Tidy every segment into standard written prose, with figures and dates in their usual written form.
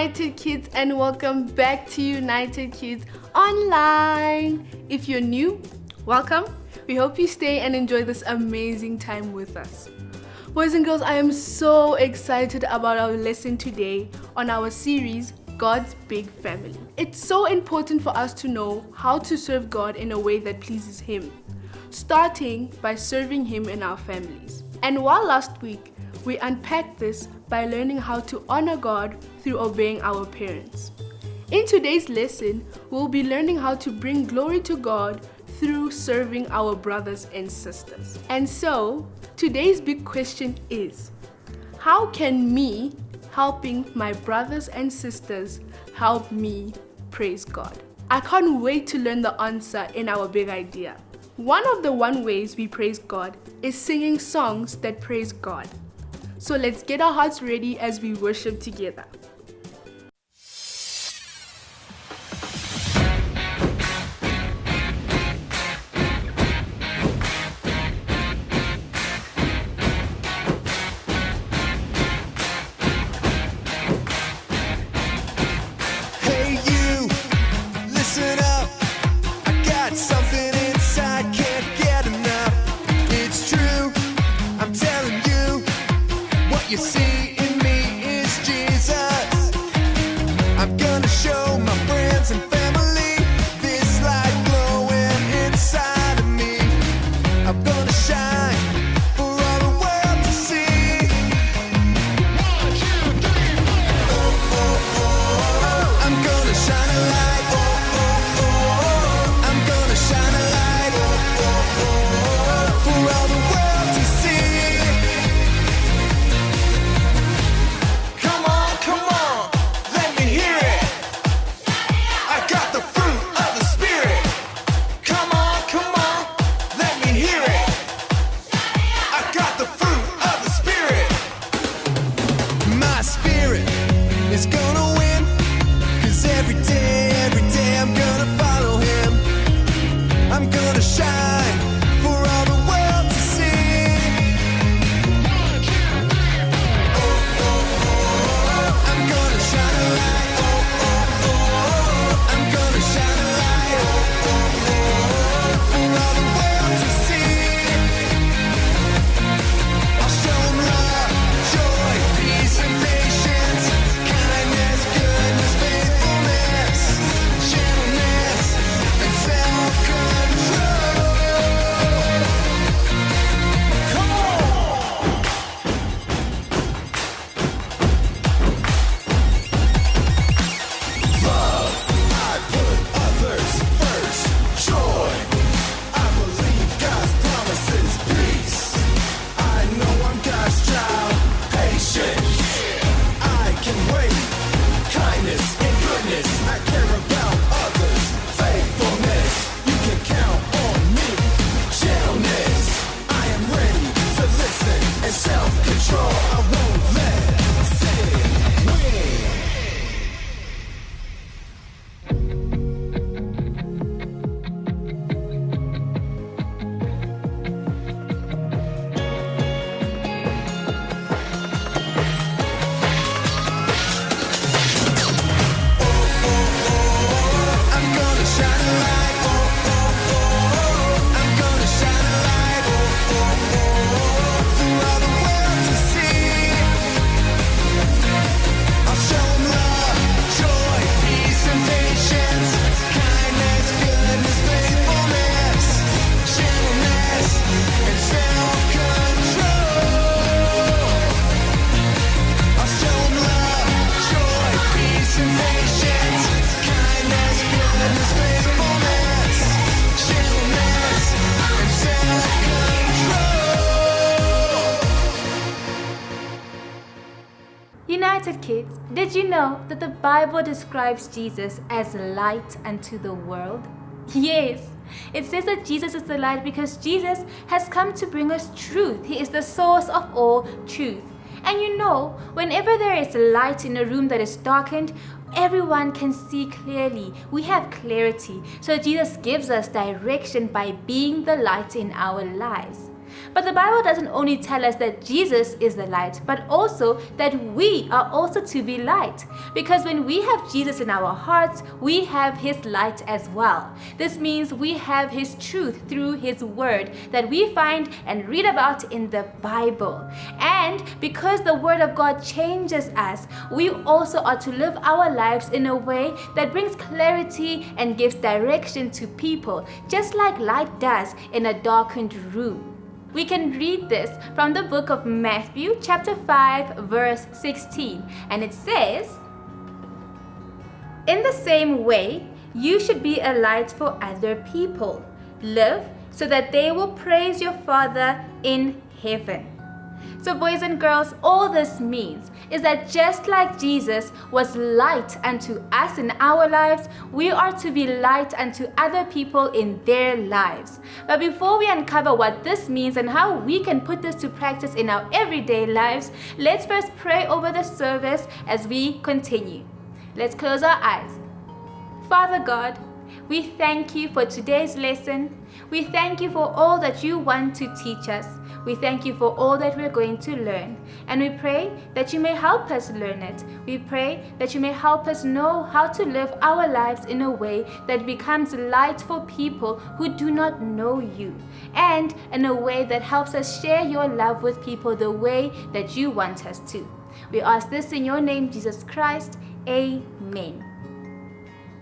United Kids, and welcome back to United Kids Online. If you're new, welcome. We hope you stay and enjoy this amazing time with us. Boys and girls, I am so excited about our lesson today on our series, God's Big Family. It's so important for us to know how to serve God in a way that pleases Him, starting by serving Him in our families. And while last week we unpacked this by learning how to honor God through obeying our parents, in today's lesson we'll be learning how to bring glory to God through serving our brothers and sisters. And so today's big question is, how can me helping my brothers and sisters help me praise God? I can't wait to learn the answer in our big idea. One of the ways we praise God is singing songs that praise God. So let's get our hearts ready as we worship together. Hey you, listen up. I got something inside, can't get enough. It's true, I'm telling you. What you see in me is Jesus. I'm gonna show my friends and family this light glowing inside of me. I'm gonna shine for all the world to see. 1, 2, 3, 4. Oh, oh, oh. I'm gonna shine a light. Oh, oh, oh. I'm gonna shine a light. Oh, oh, oh. For all the world to see. Come on, let me hear it. I got the fruit of the Spirit. Come on, let me hear it. I got the fruit of the Spirit. My spirit is gonna win. 'Cause every day I'm gonna follow Him. I'm gonna shine for all the world to see. 1, 2, 3, 4. I'm gonna shine a light. Oh, oh, oh. I'm gonna shine a light. Oh, oh, oh. For all the world to see. I'll show 'em love, joy, peace, and patience, kindness, goodness, faithfulness, gentleness, and self-control. Come on! Love, I put others first. Joy, I believe God's promises. Peace, I know I'm God's child. Patience, I can wait. Kindness and goodness, I care about others. Faithfulness, you can count on me. Gentleness, I am ready to listen. And self-control, I won't let sin win. I'm gonna shine a light. Oh, oh, oh. I'm gonna shine a light. Oh, oh, oh. For all the world to see. I'll show 'em love, joy, peace, and patience, kindness, goodness, faithfulness, gentleness, and self-control. I'll show 'em love, joy, peace, and patience, kindness, goodness, faithfulness, gentleness, and self-control. United Kids, did you know that the Bible describes Jesus as light unto the world? Yes, it says that Jesus is the light because Jesus has come to bring us truth. He is the source of all truth. And you know, whenever there is light in a room that is darkened, everyone can see clearly. We have clarity. So Jesus gives us direction by being the light in our lives. But the Bible doesn't only tell us that Jesus is the light, but also that we are also to be light. Because when we have Jesus in our hearts, we have his light as well. This means we have his truth through his word that we find and read about in the Bible. And because the word of God changes us, we also are to live our lives in a way that brings clarity and gives direction to people, just like light does in a darkened room. We can read this from the book of Matthew chapter 5 verse 16, and it says, "In the same way, you should be a light for other people. Live so that they will praise your Father in heaven." So boys and girls, all this means is that just like Jesus was light unto us in our lives, we are to be light unto other people in their lives. But before we uncover what this means and how we can put this to practice in our everyday lives, let's first pray over the service as we continue. Let's close our eyes. Father God, we thank you for today's lesson. We thank you for all that you want to teach us. We thank you for all that we're going to learn. And we pray that you may help us learn it. We pray that you may help us know how to live our lives in a way that becomes light for people who do not know you. And in a way that helps us share your love with people the way that you want us to. We ask this in your name, Jesus Christ. Amen.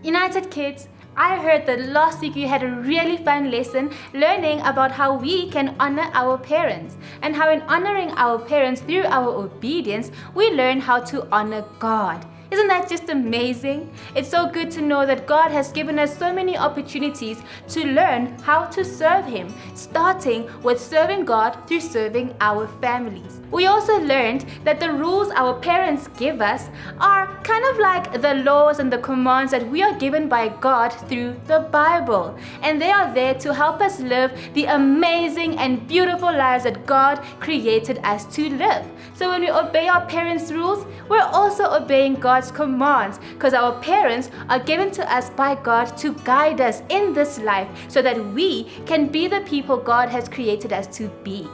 United Kids, I heard that last week you had a really fun lesson learning about how we can honor our parents, and how in honoring our parents through our obedience, we learn how to honor God. Isn't that just amazing? It's so good to know that God has given us so many opportunities to learn how to serve Him, starting with serving God through serving our families. We also learned that the rules our parents give us are kind of like the laws and the commands that we are given by God through the Bible. And they are there to help us live the amazing and beautiful lives that God created us to live. So when we obey our parents' rules, we're also obeying God's commands, because our parents are given to us by God to guide us in this life so that we can be the people God has created us to be.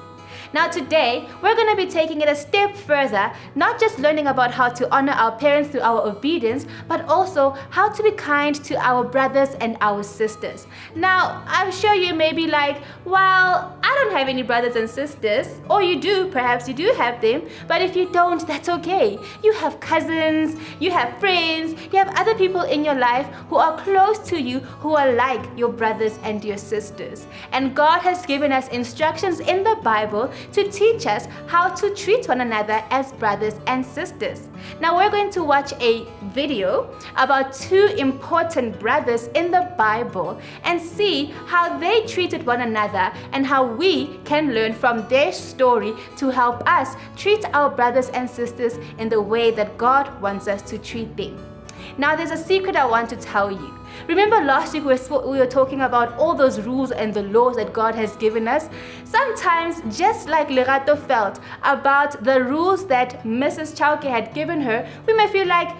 Now today, we're going to be taking it a step further, not just learning about how to honor our parents through our obedience, but also how to be kind to our brothers and our sisters. Now, I'm sure you may be like, well, I don't have any brothers and sisters, or you do, perhaps you do have them, but if you don't, that's okay. You have cousins, you have friends, you have other people in your life who are close to you, who are like your brothers and your sisters. And God has given us instructions in the Bible to teach us how to treat one another as brothers and sisters. Now we're going to watch a video about two important brothers in the Bible and see how they treated one another and how we can learn from their story to help us treat our brothers and sisters in the way that God wants us to treat them. Now there's a secret I want to tell you. Remember last week we were talking about all those rules and the laws that God has given us? Sometimes, just like Lerato felt about the rules that Mrs. Chauke had given her, we may feel like,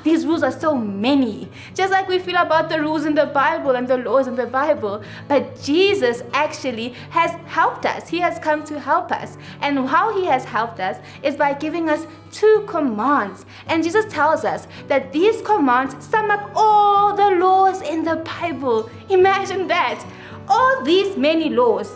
these rules are so many. Just like we feel about the rules in the Bible and the laws in the Bible. But Jesus actually has helped us. He has come to help us. And how He has helped us is by giving us two commands. And Jesus tells us that these commands sum up all the laws in the Bible. Imagine that. All these many laws.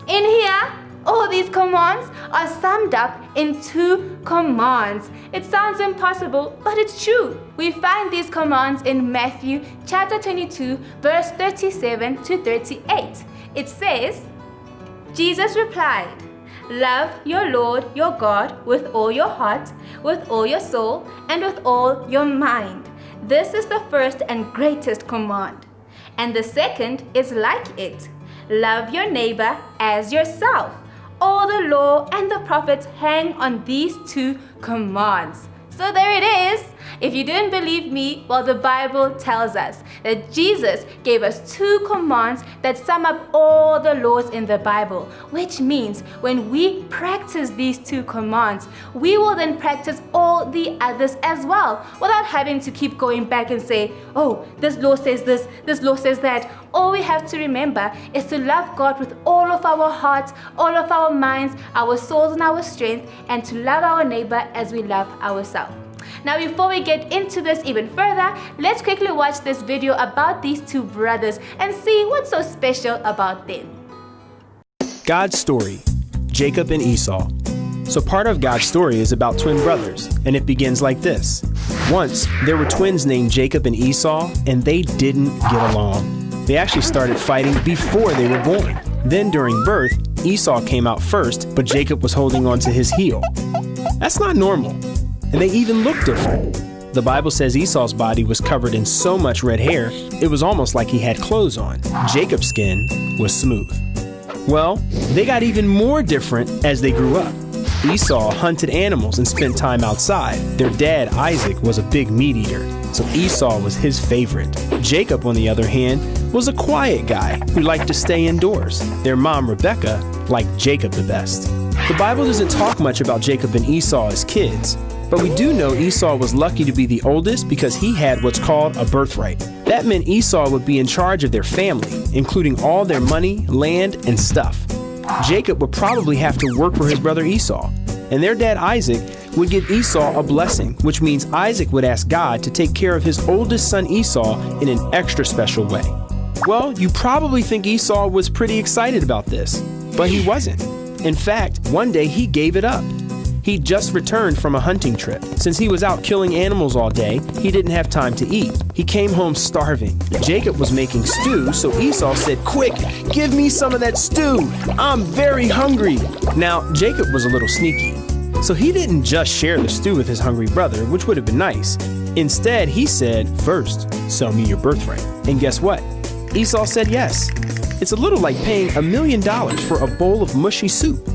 In here, all these commands are summed up in two commands. It sounds impossible, but it's true. We find these commands in Matthew chapter 22, verse 37 to 38. It says, Jesus replied, "Love your Lord your God with all your heart, with all your soul, and with all your mind. This is the first and greatest command. And the second is like it. Love your neighbor as yourself. All the law and the prophets hang on these two commands." So there it is. If you didn't believe me, well, the Bible tells us that Jesus gave us 2 commands that sum up all the laws in the Bible, which means when we practice these 2 commands, we will then practice all the others as well, without having to keep going back and say, oh, this law says this law says that. All we have to remember is to love God with all of our hearts, all of our minds, our souls, and our strength, and to love our neighbor as we love ourselves. Now, before we get into this even further, let's quickly watch this video about these 2 brothers and see what's so special about them. God's story, Jacob and Esau. So part of God's story is about twin brothers, and it begins like this. Once, there were twins named Jacob and Esau, and they didn't get along. They actually started fighting before they were born. Then during birth, Esau came out first, but Jacob was holding on to his heel. That's not normal, and they even look different. The Bible says Esau's body was covered in so much red hair, it was almost like he had clothes on. Jacob's skin was smooth. Well, they got even more different as they grew up. Esau hunted animals and spent time outside. Their dad, Isaac, was a big meat eater, so Esau was his favorite. Jacob, on the other hand, was a quiet guy who liked to stay indoors. Their mom, Rebecca, liked Jacob the best. The Bible doesn't talk much about Jacob and Esau as kids, but we do know Esau was lucky to be the oldest because he had what's called a birthright. That meant Esau would be in charge of their family, including all their money, land, and stuff. Jacob would probably have to work for his brother Esau, and their dad Isaac would give Esau a blessing, which means Isaac would ask God to take care of his oldest son Esau in an extra special way. Well, you probably think Esau was pretty excited about this, but he wasn't. In fact, one day he gave it up. He'd just returned from a hunting trip. Since he was out killing animals all day, he didn't have time to eat. He came home starving. Jacob was making stew, so Esau said, "Quick, give me some of that stew. I'm very hungry." Now, Jacob was a little sneaky, so he didn't just share the stew with his hungry brother, which would have been nice. Instead, he said, "First, sell me your birthright." And guess what? Esau said yes. It's a little like paying $1 million for a bowl of mushy soup.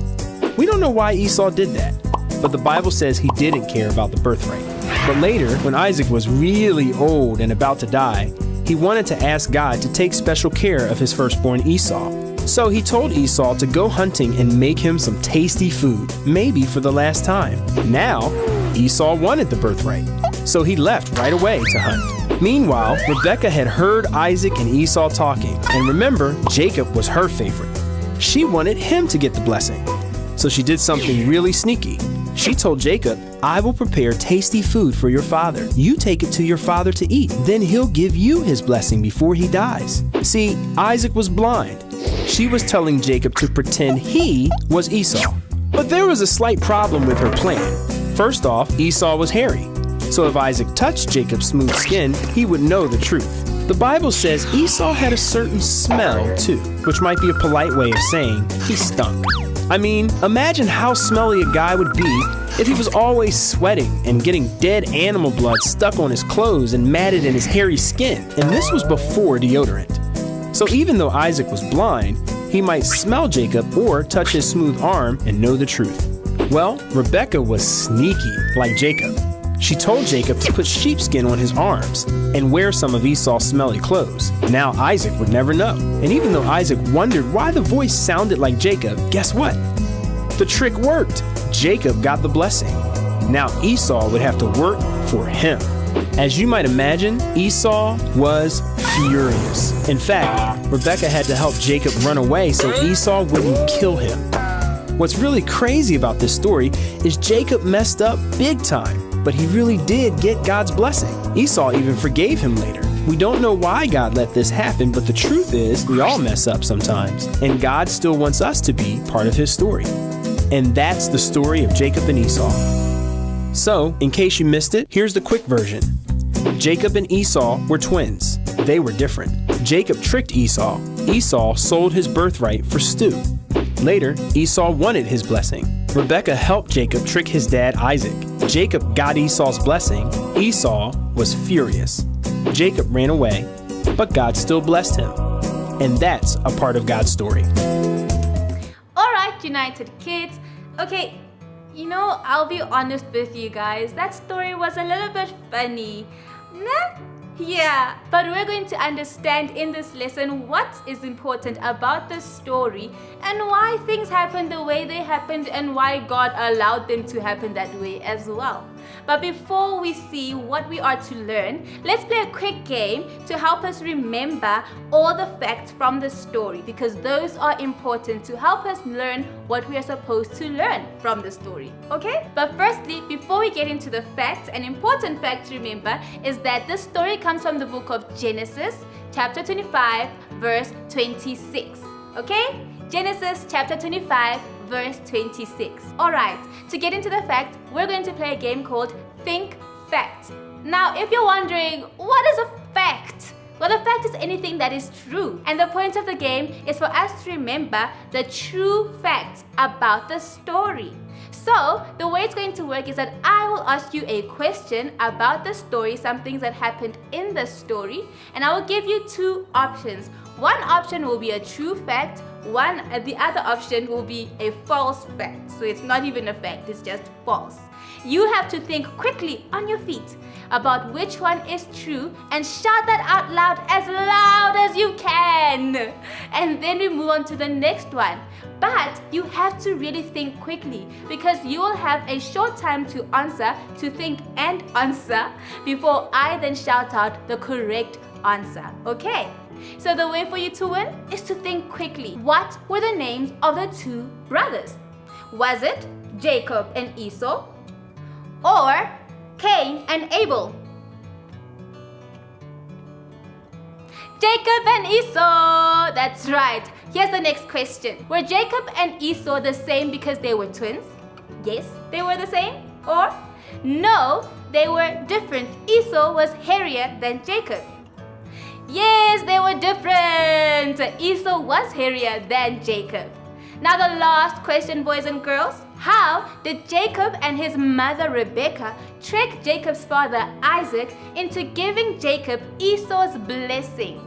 We don't know why Esau did that, but the Bible says he didn't care about the birthright. But later, when Isaac was really old and about to die, he wanted to ask God to take special care of his firstborn Esau. So he told Esau to go hunting and make him some tasty food, maybe for the last time. Now, Esau wanted the birthright, so he left right away to hunt. Meanwhile, Rebecca had heard Isaac and Esau talking, and remember, Jacob was her favorite. She wanted him to get the blessing, so she did something really sneaky. She told Jacob, "I will prepare tasty food for your father. You take it to your father to eat. Then he'll give you his blessing before he dies." See, Isaac was blind. She was telling Jacob to pretend he was Esau. But there was a slight problem with her plan. First off, Esau was hairy. So if Isaac touched Jacob's smooth skin, he would know the truth. The Bible says Esau had a certain smell too, which might be a polite way of saying he stunk. I mean, imagine how smelly a guy would be if he was always sweating and getting dead animal blood stuck on his clothes and matted in his hairy skin. And this was before deodorant. So even though Isaac was blind, he might smell Jacob or touch his smooth arm and know the truth. Well, Rebecca was sneaky like Jacob. She told Jacob to put sheepskin on his arms and wear some of Esau's smelly clothes. Now Isaac would never know. And even though Isaac wondered why the voice sounded like Jacob, guess what? The trick worked. Jacob got the blessing. Now Esau would have to work for him. As you might imagine, Esau was furious. In fact, Rebecca had to help Jacob run away so Esau wouldn't kill him. What's really crazy about this story is Jacob messed up big time, but he really did get God's blessing. Esau even forgave him later. We don't know why God let this happen, but the truth is we all mess up sometimes, and God still wants us to be part of his story. And that's the story of Jacob and Esau. So, in case you missed it, here's the quick version. Jacob and Esau were twins. They were different. Jacob tricked Esau. Esau sold his birthright for stew. Later, Esau wanted his blessing. Rebecca helped Jacob trick his dad Isaac. Jacob got Esau's blessing. Esau was furious. Jacob ran away, but God still blessed him. And that's a part of God's story. All right, United Kids. Okay, I'll be honest with you guys. That story was a little bit funny. Nah? Yeah, but we're going to understand in this lesson what is important about the story and why things happened the way they happened and why God allowed them to happen that way as well. But before we see what we are to learn, let's play a quick game to help us remember all the facts from the story, because those are important to help us learn what we are supposed to learn from the story, okay? But firstly, before we get into the facts, an important fact to remember is that this story comes from the book of Genesis, chapter 25, verse 26, okay? Genesis chapter 25, verse 26. Alright, to get into the fact, we're going to play a game called Think Fact. Now, if you're wondering, what is a fact? Well, a fact is anything that is true. And the point of the game is for us to remember the true facts about the story. So, the way it's going to work is that I will ask you a question about the story, some things that happened in the story, and I will give you two options. One option will be a true fact, the other option will be a false fact. So it's not even a fact, it's just false. You have to think quickly on your feet about which one is true and shout that out loud as you can. And then we move on to the next one. But you have to really think quickly, because you will have a short time to answer, to think and answer, before I then shout out the correct answer, okay? So the way for you to win is to think quickly. What were the names of the two brothers? Was it Jacob and Esau, or Cain and Abel? Jacob and Esau! That's right. Here's the next question. Were Jacob and Esau the same because they were twins? Yes, they were the same. Or no, they were different. Esau was hairier than Jacob. Yes, they were different. Esau was hairier than Jacob. Now the last question, boys and girls. How did Jacob and his mother Rebekah trick Jacob's father Isaac into giving Jacob Esau's blessing?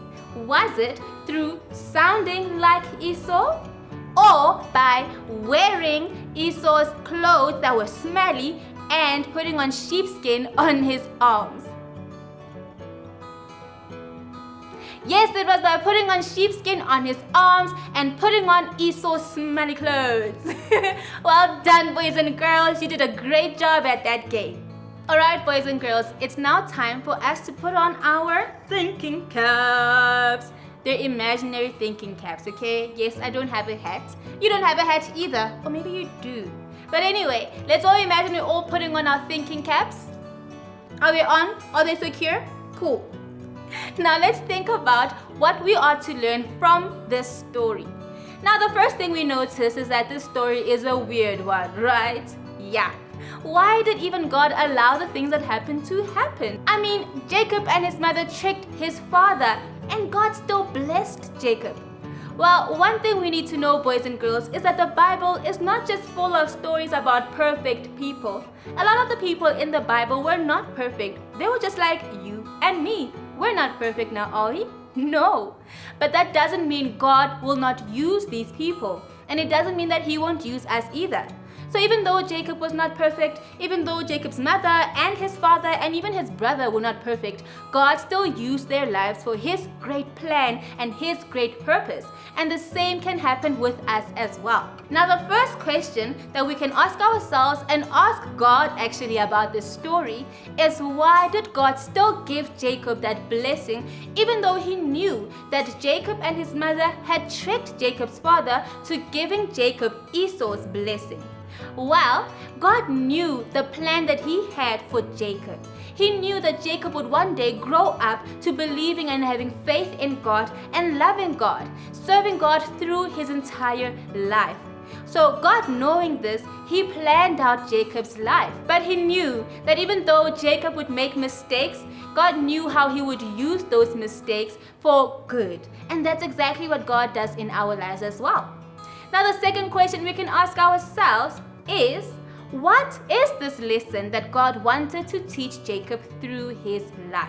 Was it through sounding like Esau, or by wearing Esau's clothes that were smelly and putting on sheepskin on his arms? Yes, it was by putting on sheepskin on his arms and putting on Esau's smelly clothes. Well done, boys and girls. You did a great job at that game. Alright, boys and girls, it's now time for us to put on our thinking caps. They're imaginary thinking caps, okay? Yes, I don't have a hat. You don't have a hat either. Or maybe you do. But anyway, let's all imagine we're all putting on our thinking caps. Are they on? Are they secure? Cool. Now let's think about what we are to learn from this story. Now the first thing we notice is that this story is a weird one, right? Yeah. Why did even God allow the things that happened to happen? I mean, Jacob and his mother tricked his father, and God still blessed Jacob. Well, one thing we need to know, boys and girls, is that the Bible is not just full of stories about perfect people. A lot of the people in the Bible were not perfect. They were just like you and me. We're not perfect now, are we? No. But that doesn't mean God will not use these people. And it doesn't mean that He won't use us either. So even though Jacob was not perfect, even though Jacob's mother and his father and even his brother were not perfect, God still used their lives for His great plan and His great purpose. And the same can happen with us as well. Now the first question that we can ask ourselves and ask God actually about this story is, why did God still give Jacob that blessing even though He knew that Jacob and his mother had tricked Jacob's father to giving Jacob Esau's blessing? Well, God knew the plan that He had for Jacob. He knew that Jacob would one day grow up to believing and having faith in God and loving God, serving God through his entire life. So God, knowing this, He planned out Jacob's life. But He knew that even though Jacob would make mistakes, God knew how He would use those mistakes for good. And that's exactly what God does in our lives as well. Now the second question we can ask ourselves is, what is this lesson that God wanted to teach Jacob through his life?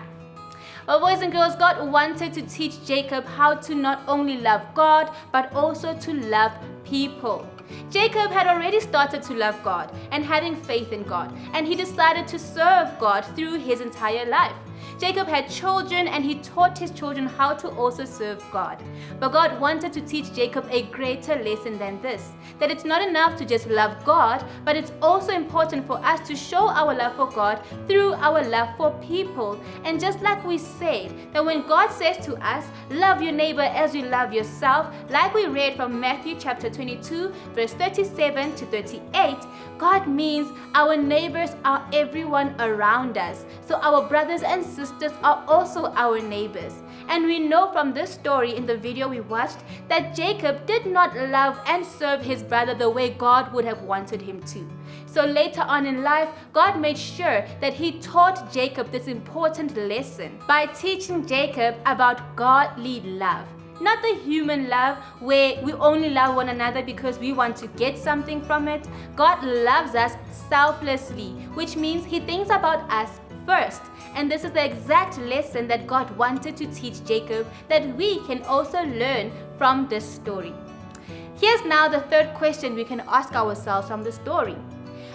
Well, boys and girls, God wanted to teach Jacob how to not only love God, but also to love people. Jacob had already started to love God and having faith in God, and he decided to serve God through his entire life. Jacob had children and he taught his children how to also serve God. But God wanted to teach Jacob a greater lesson than this, that it's not enough to just love God, but it's also important for us to show our love for God through our love for people. And just like we said, that when God says to us, love your neighbor as you love yourself, like we read from Matthew chapter 22, verse 37 to 38, God means our neighbors are everyone around us. So our brothers and sisters are also our neighbors. And we know from this story in the video we watched that Jacob did not love and serve his brother the way God would have wanted him to. So later on in life, God made sure that he taught Jacob this important lesson by teaching Jacob about godly love. Not the human love where we only love one another because we want to get something from it. God loves us selflessly, which means he thinks about us first. And this is the exact lesson that God wanted to teach Jacob that we can also learn from this story. Here's now the third question we can ask ourselves from the story.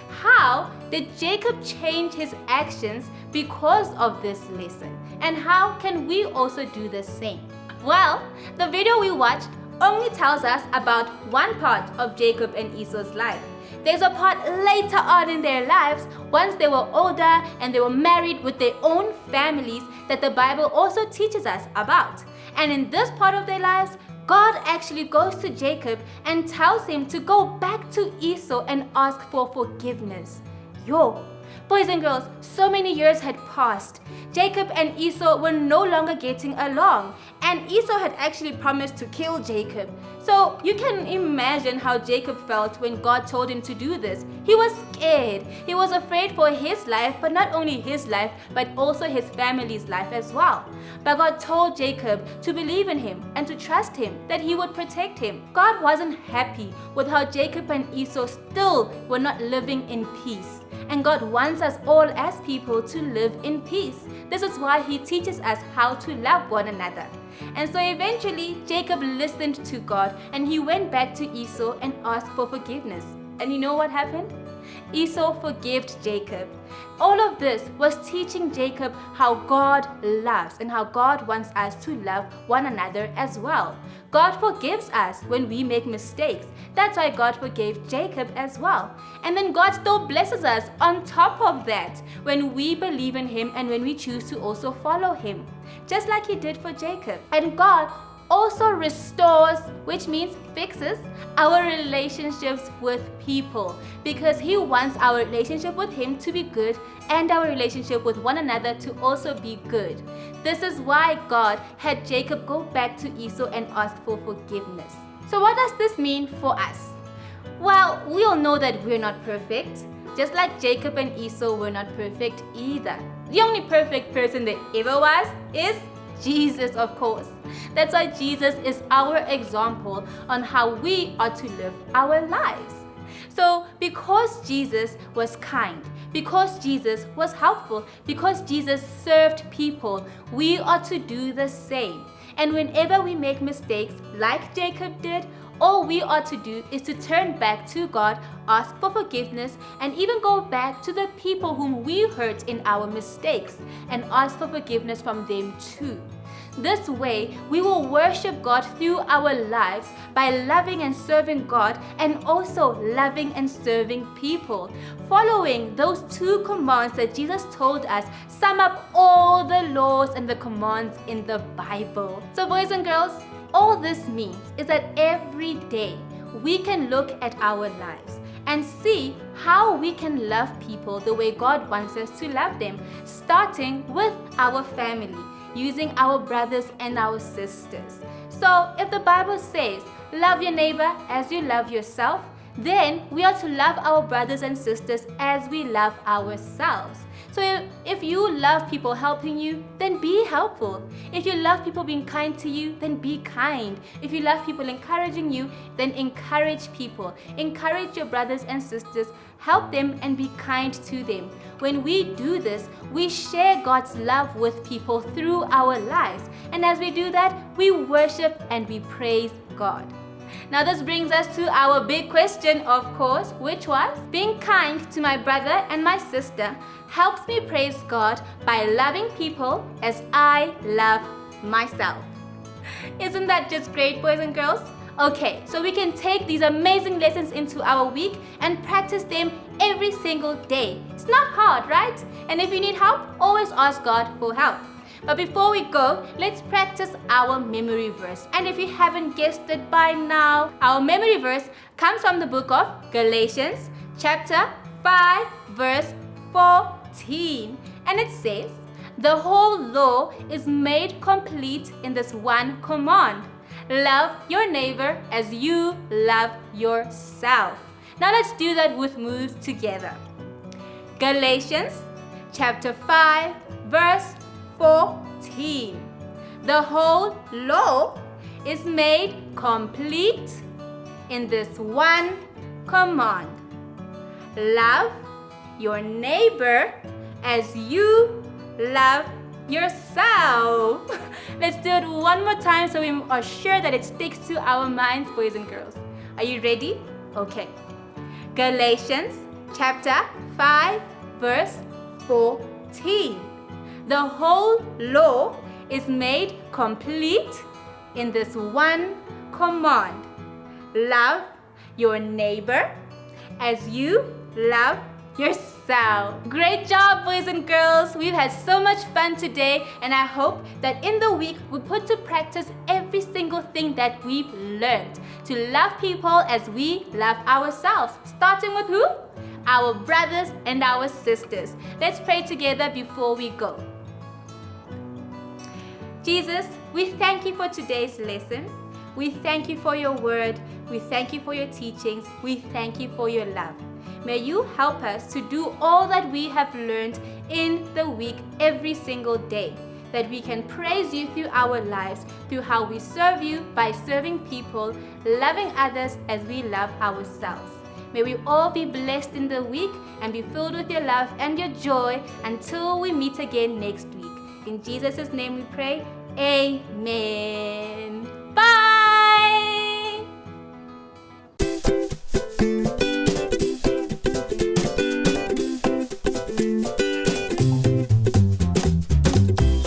How did Jacob change his actions because of this lesson? And how can we also do the same? Well, the video we watched only tells us about one part of Jacob and Esau's life. There's a part later on in their lives, once they were older and they were married with their own families, that the Bible also teaches us about. And in this part of their lives, God actually goes to Jacob and tells him to go back to Esau and ask for forgiveness. Boys and girls, so many years had passed. Jacob and Esau were no longer getting along, and Esau had actually promised to kill Jacob. So you can imagine how Jacob felt when God told him to do this. He was scared. He was afraid for his life, but not only his life, but also his family's life as well. But God told Jacob to believe in him and to trust him, that he would protect him. God wasn't happy with how Jacob and Esau still were not living in peace. And God wants us all as people to live in peace. This is why he teaches us how to love one another. And so eventually Jacob listened to God and he went back to Esau and asked for forgiveness. And you know what happened? Esau forgave Jacob. All of this was teaching Jacob how God loves and how God wants us to love one another as well. God forgives us when we make mistakes. That's why God forgave Jacob as well. And then God still blesses us on top of that when we believe in him and when we choose to also follow him, just like he did for Jacob. And God also restores, which means fixes, our relationships with people, because he wants our relationship with him to be good and our relationship with one another to also be good. This is why God had Jacob go back to Esau and ask for forgiveness. So what does this mean for us? Well, we all know that we're not perfect, just like Jacob and Esau were not perfect either. The only perfect person there ever was is Jesus, of course. That's why Jesus is our example on how we are to live our lives. So because Jesus was kind, because Jesus was helpful, because Jesus served people, we are to do the same. And whenever we make mistakes like Jacob did, all we are to do is to turn back to God, ask for forgiveness, and even go back to the people whom we hurt in our mistakes and ask for forgiveness from them too. This way, we will worship God through our lives by loving and serving God and also loving and serving people. Following those two commands that Jesus told us sum up all the laws and the commands in the Bible. So boys and girls, all this means is that every day we can look at our lives and see how we can love people the way God wants us to love them, starting with our family, using our brothers and our sisters. So if the Bible says, love your neighbor as you love yourself, then we are to love our brothers and sisters as we love ourselves. So if you love people helping you, then be helpful. If you love people being kind to you, then be kind. If you love people encouraging you, then encourage people. Encourage your brothers and sisters, help them and be kind to them. When we do this, we share God's love with people through our lives. And as we do that, we worship and we praise God. Now this brings us to our big question, of course, which was, being kind to my brother and my sister helps me praise God by loving people as I love myself. Isn't that just great, boys and girls? Okay, so we can take these amazing lessons into our week and practice them every single day. It's not hard, right? And if you need help, always ask God for help. But before we go, let's practice our memory verse. And if you haven't guessed it by now, our memory verse comes from the book of Galatians, chapter 5, verse 14. And it says, "The whole law is made complete in this one command. Love your neighbor as you love yourself." Now let's do that with moves together. Galatians chapter 5 verse 14. The whole law is made complete in this one command. Love your neighbor as you love yourself. Let's do it one more time so we are sure that it sticks to our minds, boys and girls. Are you ready? Okay. Galatians chapter 5 verse 14. The whole law is made complete in this one command. Love your neighbor as you love yourself. Great job, boys and girls. We've had so much fun today, and I hope that in the week we put to practice every single thing that we've learned to love people as we love ourselves. Starting with who? Our brothers and our sisters. Let's pray together before we go. Jesus, we thank you for today's lesson. We thank you for your word. We thank you for your teachings. We thank you for your love. May you help us to do all that we have learned in the week every single day, that we can praise you through our lives, through how we serve you by serving people, loving others as we love ourselves. May we all be blessed in the week and be filled with your love and your joy until we meet again next week. In Jesus' name we pray. Amen. Bye.